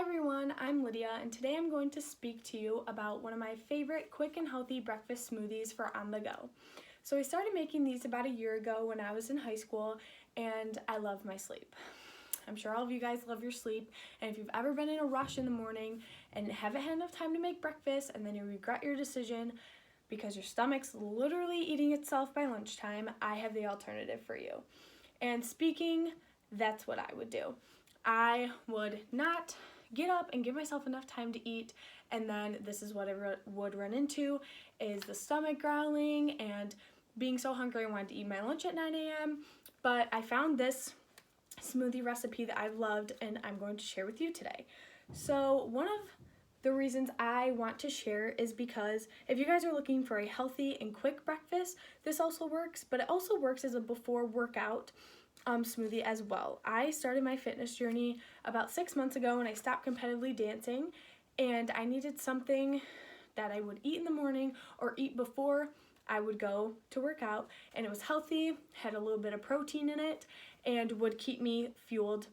everyone, I'm Lydia, and today I'm going to speak to you about one of my favorite quick and healthy breakfast smoothies for on the go. So I started making these about a year ago when I was in high school, and I love my sleep. I'm sure all of you guys love your sleep, and if you've ever been in a rush in the morning and haven't had enough time to make breakfast and then you regret your decision because your stomach's literally eating itself by lunchtime, I have the alternative for you. And speaking, that's what I would do. I would not get up and give myself enough time to eat, and then this is what I would run into, is the stomach growling and being so hungry I wanted to eat my lunch at 9 a.m. But I found this smoothie recipe that I've loved and I'm going to share with you today. So one of the reasons I want to share is because if you guys are looking for a healthy and quick breakfast, this also works, but it also works as a before workout smoothie as well. I started my fitness journey about 6 months ago when I stopped competitively dancing, and I needed something that I would eat in the morning or eat before I would go to work out, and it was healthy, had a little bit of protein in it, and would keep me fueled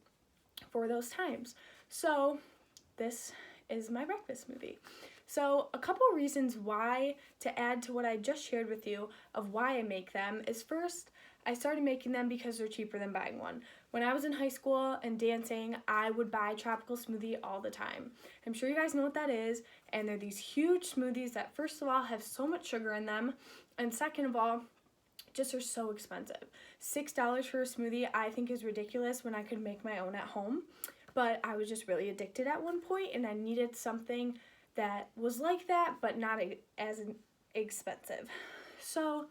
for those times. So this is my breakfast smoothie. So a couple reasons why to add to what I just shared with you of why I make them is, first, I started making them because they're cheaper than buying one. When I was in high school and dancing, I would buy tropical smoothie all the time. I'm sure you guys know what that is, and they're these huge smoothies that first of all have so much sugar in them, and second of all, just are so expensive. $6 for a smoothie I think is ridiculous when I could make my own at home, but I was just really addicted at one point and I needed something that was like that but not as expensive. So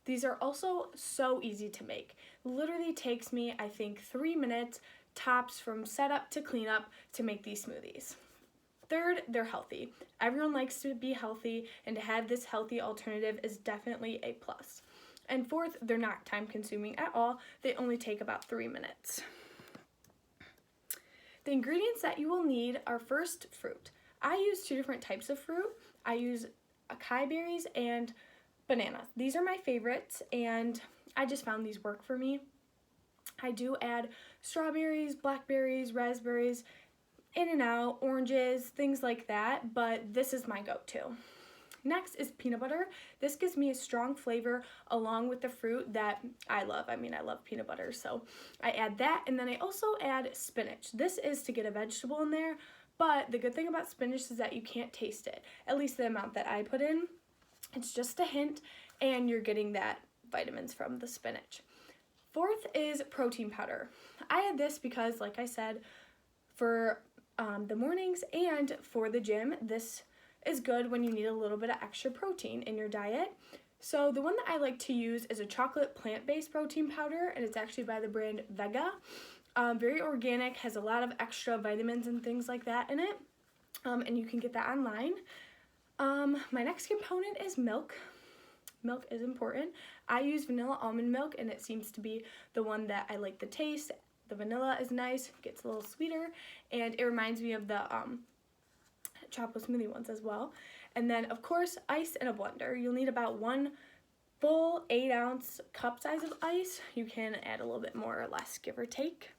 these are also so easy to make. Literally takes me, I think, 3 minutes tops from setup to cleanup to make these smoothies. Third, they're healthy. Everyone likes to be healthy, and to have this healthy alternative is definitely a plus. And fourth, they're not time consuming at all. They only take about 3 minutes. The ingredients that you will need are, first, fruit. I use 2 different types of fruit. I use acai berries and banana. These are my favorites, and I just found these work for me. I do add strawberries, blackberries, raspberries, in and out, oranges, things like that, but this is my go-to. Next is peanut butter. This gives me a strong flavor along with the fruit that I love. I mean, I love peanut butter, so I add that, and then I also add spinach. This is to get a vegetable in there, but the good thing about spinach is that you can't taste it, at least the amount that I put in. It's just a hint, and you're getting that vitamins from the spinach. Fourth is protein powder. I add this because, like I said, for the mornings and for the gym, this is good when you need a little bit of extra protein in your diet. So the one that I like to use is a chocolate plant-based protein powder, and it's actually by the brand Vega. Very organic, has a lot of extra vitamins and things like that in it, and you can get that online. My next component is milk. Milk is important. I use vanilla almond milk, and it seems to be the one that I like the taste. The vanilla is nice, gets a little sweeter, and it reminds me of the chocolate smoothie ones as well. And then, of course, ice in a blender. You'll need about 1 full 8-ounce cup size of ice. You can add a little bit more or less, give or take.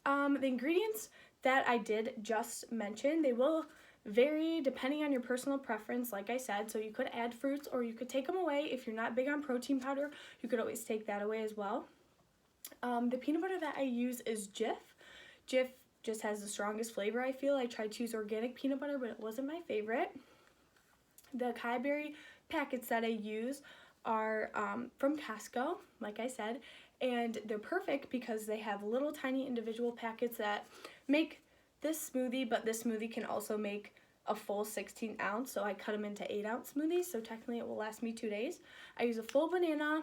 The ingredients that I did just mention, they will vary depending on your personal preference, like I said, so you could add fruits or you could take them away. If you're not big on protein powder, you could always take that away as well. The peanut butter that I use is Jif. Jif just has the strongest flavor, I feel. I tried to use organic peanut butter, but it wasn't my favorite. The acai berry packets that I use are from Costco, like I said, and they're perfect because they have little tiny individual packets that make this smoothie, but this smoothie can also make a full 16 ounce, so I cut them into 8-ounce smoothies, so technically it will last me 2 days. I use a full banana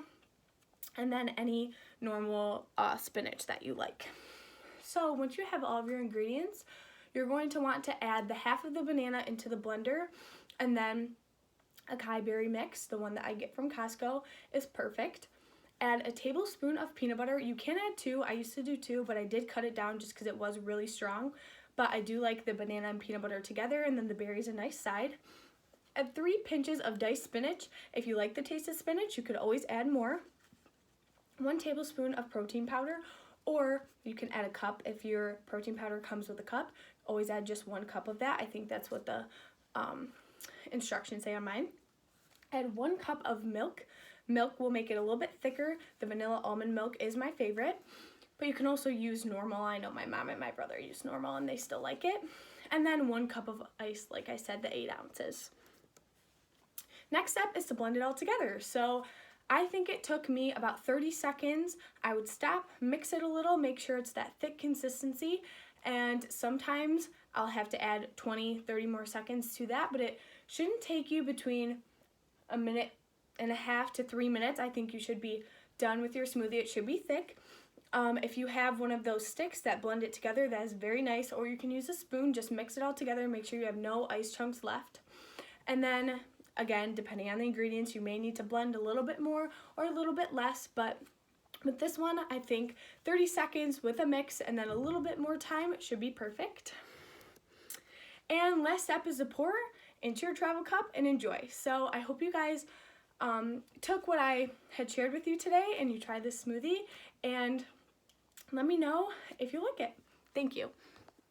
and then any normal spinach that you like. So once you have all of your ingredients, you're going to want to add the half of the banana into the blender, and then acai berry mix, the one that I get from Costco, is perfect. Add a tablespoon of peanut butter. You can add 2. I used to do 2, but I did cut it down just because it was really strong. But I do like the banana and peanut butter together, and then the berries a nice side. Add 3 pinches of diced spinach. If you like the taste of spinach, you could always add more. 1 tablespoon of protein powder, or you can add a cup. If your protein powder comes with a cup, always add just 1 cup of that. I think that's what the instructions say on mine. Add 1 cup of milk. Milk will make it a little bit thicker. The vanilla almond milk is my favorite, but you can also use normal. I know my mom and my brother use normal and they still like it. And then 1 cup of ice, like I said, the 8 ounces. Next step is to blend it all together. So I think it took me about 30 seconds. I would stop, mix it a little, make sure it's that thick consistency, and sometimes I'll have to add 20, 30 more seconds to that, but it shouldn't take you between 1.5 minutes to 3 minutes. I think you should be done with your smoothie. It should be thick. If you have one of those sticks that blend it together, that is very nice, or you can use a spoon, just mix it all together, make sure you have no ice chunks left. And then, again, depending on the ingredients, you may need to blend a little bit more or a little bit less, but with this one, I think 30 seconds with a mix and then a little bit more time should be perfect. And last step is to pour into your travel cup and enjoy. So I hope you guys took what I had shared with you today and you try this smoothie, and let me know if you like it. Thank you.